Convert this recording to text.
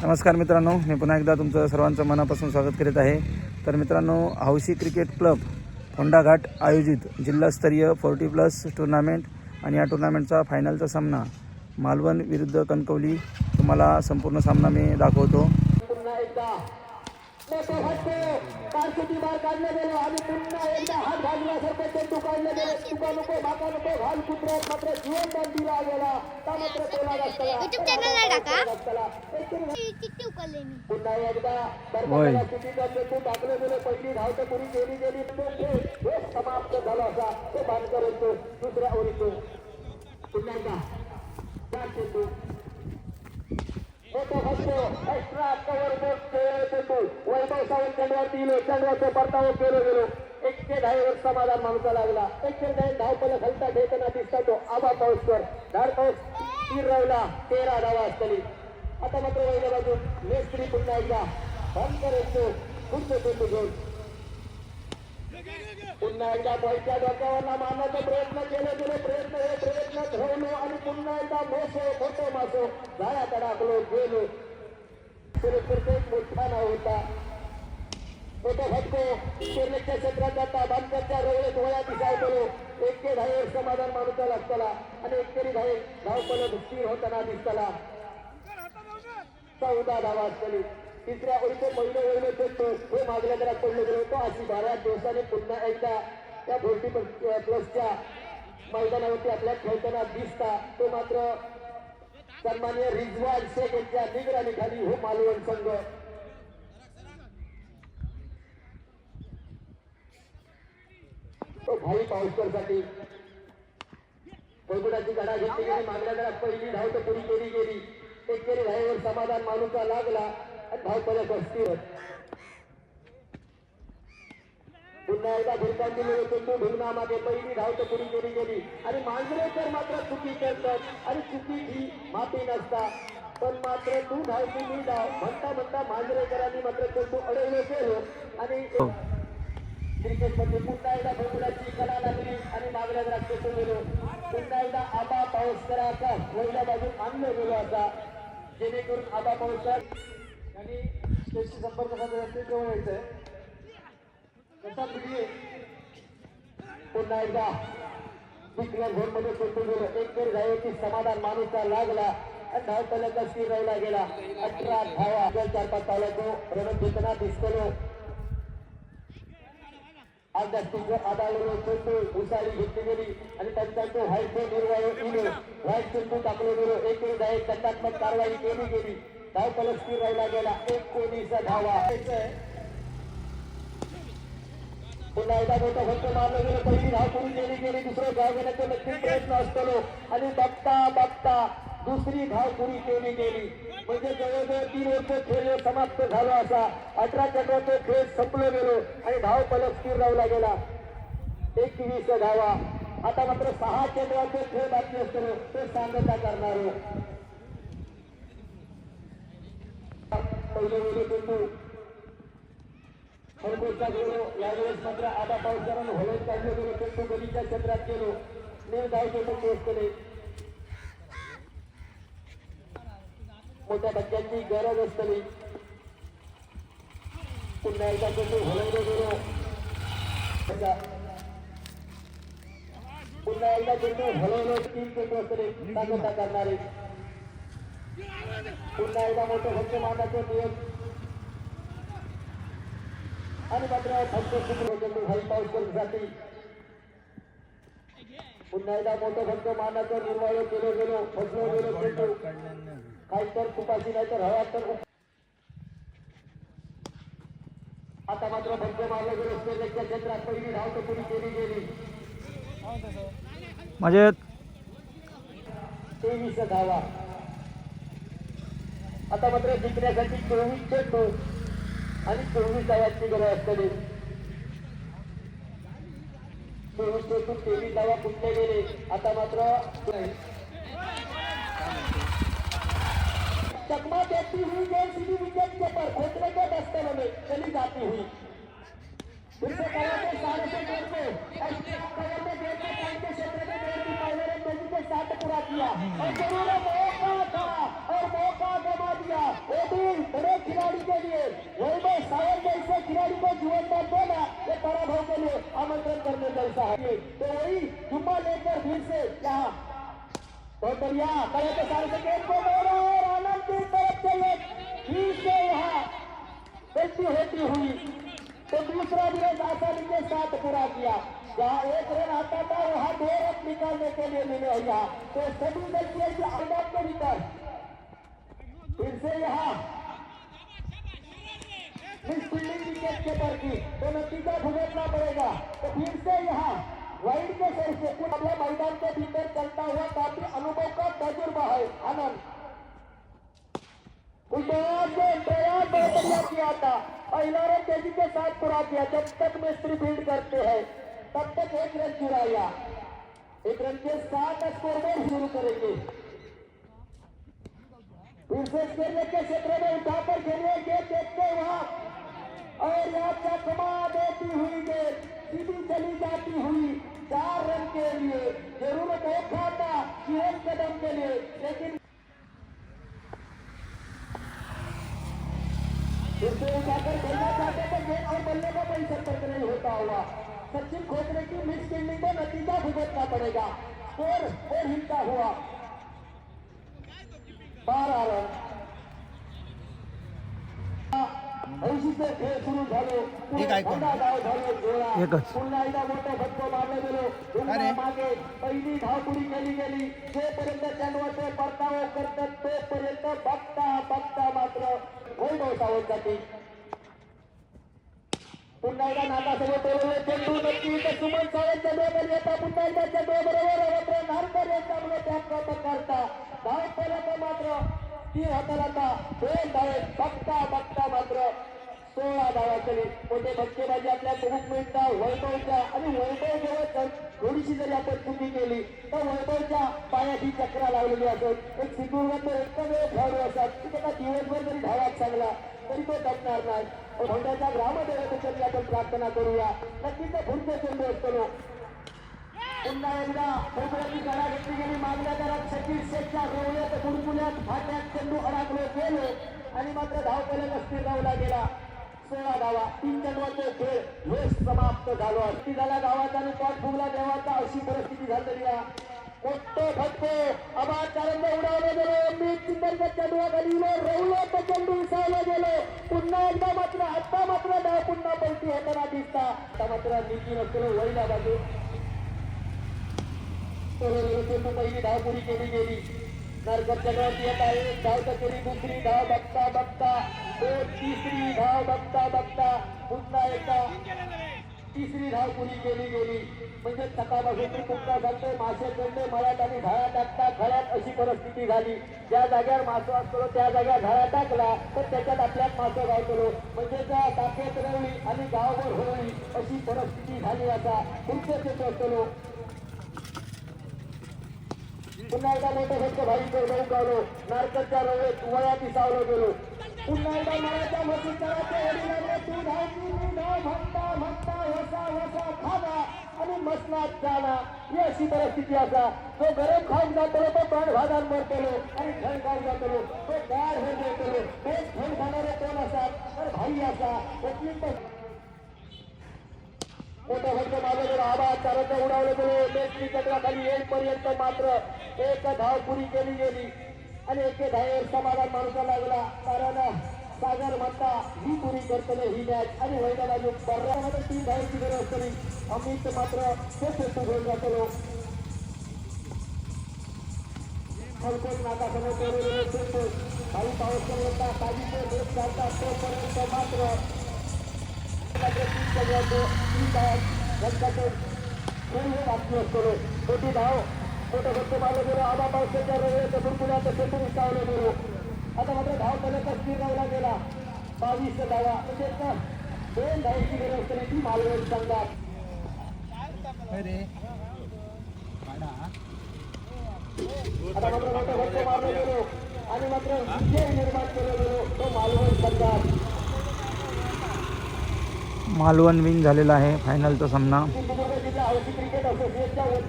नमस्कार मित्रांनो, मी पुन्हा एकदा तुमचं सर्वांचं मनापासून स्वागत करीत आहे। तर मित्रांनो, हौशी क्रिकेट क्लब फोंडाघाट आयोजित जिल्हास्तरीय 40+ टूर्नामेंट आणि या टूर्नामेंटचा फायनलचा सामना मालवण विरुद्ध कणकवली, तुम्हाला संपूर्ण सामना मी दाखवतो। पुन्हा एकदा कारकिर्दी बाहेर काढले गेले आणि पुन्हा एकदा हात घालण्यासारखे चेंडू काढले गेले। तुका नको भाका नको घाल कुत्र्यात मात्र जीवनदान दिला गेला का मात्र बोला YouTube चॅनलला टाका पुन्हा एकदा बरबादला चुकीचा चेंडू टाकले गेले। पहिली धाव तर पुरी केली गेली, हे समाप्त झाला असा तो बांधकर होतो दुसऱ्या ओव्हरीतो। पुन्हा एकदा त्या चेंडू एक्स्ट्रा कव्हर बॉक्स चेंडू वैभव सावंत चंद्राचे परतावा केलं गेलो। 110 समाधान मानसा लागला। 110 धावपलक हलता घेताना दिसता तो आबा पाऊसकर धाड पाऊस तीर राहिला 13 धावा असतली। आता मात्र वैल्या बाजू मेस्त्री पुन्हा एकदा बंद करायचो पुढचे चेंडू घेऊन पुन्हा एकदा बॉलच्या डोक्यावरला मारण्याचा प्रयत्न केले गेले। प्रयत्न ठेवलो आणि पुन्हा एकदा मोठो मासो झाडा तडाकलो गेलो। मोठा नाव होता मोठा फटको शेरलेच्या क्षेत्रात जाता बांधकाच्या रवळेत वया दिसाय गेलो। 110 समाधान मानूचा लागताला आणि 1 धावपलक स्थिर होताना दिसताला 14 धावा असतली। तिसऱ्या ओळीचे पहिलं चेंडू हे मागल्या जरा पडले गेलो होतो। अशी 12 दिवसांनी पुन्हा एकदा त्या 40+ मैदानावरती आपल्या खेळताना दिसता तो मात्र सन्माननीय रिजवान शेख यांच्या निगराणीखाली हो मालवण संघ। तो भाई पाऊसकरसाठी पैगुडाची गडा घेतली गेली। मागल्या जरा पहिली धाव तर पुरी केली गेली। 1 धावेवर समाधान मानूचा लागला आणि धावपलक अस्थिर। पुन्हा एकदा भिरकान दिलेले चेंडू भिंगणामागे पहिली धाव तर पुरी केली गेली आणि मांजरेकर मात्र चुकी करतात आणि चुकी ही माफी नसता पण मात्र तू धाव मी धाव म्हणता मांजरेकरांनी मात्र चेंडू अडवले गेलो आणि क्रिकेटमध्ये पुन्हा एकदा भोगुडाची कला लागली आणि मागल्या जरा चेंडू गेलो। पुन्हा एकदा आबा पाऊसकराचा वरल्या बाजून आणलं गेलो आता जेणेकरून आबा पाऊसकर यांनी स्टेजशी संपर्क साधण्याचे जवळ यायचंय कसा पिढी। पुन्हा एकदा विक्रिया झोनमध्ये चेंडू गेलो। 1 धावेची समाधान मानूचा लागला आणि धावपलक स्थिर राहिला गेला। 18 धावा 4-5 तालाचो रणत घेताना दिसतो। आज जास्तीत आढळलेलो चेंडू उसारी घेतली गेली आणि त्यांचा तो व्हाईटचे निर्वाह व्हाईट चेंडू टाकले गेलो। 1 धावे दंडात्मक कारवाई केली गेली। धावपलक स्थिर राहिला गेला। 19 धावा। पुन्हा एकदा मोठा फटका मारला गेला। पहिली धाव पुरी केली गेली। दुसरं धाव घेण्याचा नक्की प्रयत्न असतो आणि बघता दुसरी धाव पुरी केली गेली म्हणजे जवळजवळ 3 ओव्हरचा खेळ समाप्त झाला असा 18 चक्राचा खेळ संपलो गेलो आणि धावपलक स्थिर राहिला गेला। 21 धावा। आता मात्र 6 चक्राचे खेळ बाकी असतो ते सांगता करणार पहिले चेंडू खरगोशचा गेलो। यावेळेस मात्र आबा पाऊसकरांनी हवेत काढले गेलो। चेंडू गलीच्या क्षेत्रात गेलो। निर्धाव चेंडू पोहोचले। मोठ्या धक्क्यांची गरज असतली। पुन्हा एकदा चेंडू हलवले गेलो। पुन्हा एकदा चेंडू हलवले 3 चेंडू असतले सांगता करणारे। पुन्हा एकदा मोठे फटके मारण्याचे नियम आणि मात्र फटके चेंडू भाई पाऊसकरसाठी पुन्हा एकदा मोठे फटके मारण्याचा निर्वाह केले गेलो। फसलो गेलो चेंडू काही तर तुपाची नाही तर हवा तर आता मात्र फटके मारले गेले। स्टेजच्या क्षेत्रात पहिली धाव तर पुरी केली गेली म्हणजे 23 धावा। आता मात्र जिंकण्यासाठी 24 चेंडू आणि 24 धावांची गरज असतली। 24 चेंडू 23 धावा कुठले गेले। आता मात्र चकमा देती हुई गेंद सीधी विकेट के पर फेंकने के दस्ते में चली जाती हुई फिर से कवर में 4.5 पे कवर में गेंद के पॉइंट के क्षेत्र में गेंद की पाइलर ने के साथ पूरा किया और जरूर मौका था और मौका गवा दिया। वो भी के लिए वैभव सावंत जैसे खिलाड़ी को जीवनदान देना ये पराभव के लिए आमंत्रण करने जैसा है। तो वही जुम्मा लेकर फिर से यहाँ बहुत बढ़िया करे तो सारे से गेंद को मोड़ा और आनंद की तरफ से ये फिर से यहाँ गलती होती हुई तो दूसरा दिवस आसानी के साथ पूरा किया। जहाँ एक रन आता था वहाँ 2 रन निकालने के लिए मिले यहाँ तो सभी गलतियों की आदत के भीतर फिर से यहाँ फील्डिंग विकेट कीपर की तो नतीजा भुगतना पड़ेगा। तो फिर से यहाँ वाइड के सर से कुछ अपने मैदान के भीतर चलता हुआ काफी अनुभव का तजुर्बा है आनंद प्रयास बहुत बढ़िया किया था। पहला रन तेजी के साथ पूरा किया। जब तक मिस्त्री फील्ड करते हैं तब तक 1 रन चुराया। 1 रन के साथ स्कोरबोर्ड शुरू करेंगे। फिर से खेलने के क्षेत्र में उठाकर खेलिए गेंद देखते वहां और यहाँ चकमा देती हुई गेंद सीधी चली जाती हुई 4 रन के लिए जरूरत औखा था 1 कदम के लिए लेकिन फिर से उठाकर खेलना चाहते थे गेंद और बल्ले का कोई संपर्क नहीं होता हुआ सचिन खोखरे की मिस फील्डिंग को नतीजा भुगतना पड़ेगा। स्कोर और हिलता हुआ 12 रन ऐशीचे खेळ सुरू झाले पुन्हा धाव झाले जोडा एकच. पुन्हा एकदा मोठा फटको मारला गेलो पुन्हा मागे पहिली धाव पुरी केली गेली जोपर्यंत चंडवाचे परतावा करतात तोपर्यंत बघता मात्र वैभव सावंतसाठी पुन्हा एकदा नाकासोबत बोलवले चेंडू नक्की तर सुमन सावंतच्या डोक्यात येता पुन्हा एकदा चेंडू बरोबर रवींद्र नारकर यांच्यामुळे त्यात करता धाव पर्यंत मात्र 3 हाताला 2 धावे बघता मात्र 16 धावा केली। मोठे फटकेबाजी आपल्या खूप मिळतात वैभवच्या आणि वैभव जेव्हा थोडीशी जरी आपण चुकी केली तर वैभवच्या पायाची चक्रा लावलेली असत एक सिंधुदुर्गात एकमेव खेळाडू असतात की त्याला दिवसभर जरी धावाच चांगला तरी तो दमणार नाही। भोंड्याच्या ग्रामदेवतेसाठी आपण प्रार्थना करूया नक्कीच पुढचे चेंडू असतो। पुन्हा एकदा खोबऱ्याची गडा घेतली गेली मागल्या दरात शकील शेखच्या रोवल्यात बुडबुल्यात फाट्यात चेंडू अडकलो गेलो आणि मात्र धाव फलक अस्थिर धावला गेला 16 धावा 3 चेंडूचे खेळ हे समाप्त झालो असती झाला गावाचा आणि पॉट फुगला देवाचा अशी परिस्थिती झालेली आहे। मोठं फटको आबाद कारंद उडावले गेलो मीठ चिंतनच्या चेंडूखाली रवलं तर चेंडू विसावलं गेलो पुन्हा एकदा मात्र आता मात्र धाव पुन्हा पलटी होताना दिसता आता मात्र नीती नसतो वळीला बाजू चेंडू पहिली धाव पुरी केली गेली नारकरच्या डोळ्यात येत आहे 1 धाव तर केली दुसरी धाव बघता तिसरी धाव बघता पुन्हा एकदा तिसरी धाव पुरी केली गेली म्हणजे सकाळपासून कुठला घालतोय मासे चढले मळ्यात आणि झाडा टाकता खळ्यात अशी परिस्थिती झाली। ज्या जागेवर मासो असतो त्या जागेवर झाडा टाकला तर त्याच्यात आपल्यात मासो गावतो म्हणजे त्या टाकेत रवली आणि गावभर होळी अशी परिस्थिती झाली। आता पुढचे क्षेत्र असतो पुन्हा एकदा मोठं फटको भाई गावलो नारकरच्या रवेत वळ्या दिसावलं गेलो पुन्हा एकदा मराठा मसीकराचे वडिलांनी तू धाव म्हणता वसा खाना आणि मसनात जाना ही अशी परिस्थिती असा जो गरम खाऊन जातो तो प्राण भागान मरतो आणि थंड खाऊन जातो तो गाड हे देतो तेच थंड खाणारे कोण असतात तर भाई असा मोठा फटको मारला गेला आबाद चाराचा उडावलं गेलो मेस्ट्री चक्राखाली येईपर्यंत मात्र 1 धाव पुरी केली गेली आणि 1 धावेवर समाधान माणूसा लागला कारण सागर म्हणता ही पुरी करतले ही मॅच आणि वैद्याला जो बर्रामध्ये 3 धावेची गरज असतली अमित मात्र ते चेंडू घेऊन जातो फलकोट नाकासमोर ठेवलेले चेंडू काही पाऊस पडला काहीचे लेट चालतात तोपर्यंत मात्र 3 धाव रंगाचे बातमी असतो मोठी धाव मोठं फटको मारलं गेलो आबा पावसाच्या रवेत बुडबुड्यात चेंडू विसावलं गेलो आता मात्र धाव फलक अस्थिर लावला गेला 22 धावा म्हणजे 2 धावांची गरज असते ती मालवण संघात आता मात्र मोठं फटको मारलं गेलो आणि मात्र विजय निर्माण केलं गेलो तो मालवण संघात मालवण विन झालेला आहे फायनलचा सामना सिंधुदुर्ग जिल्हा हौशी क्रिकेट असोसिएशनच्या वतीने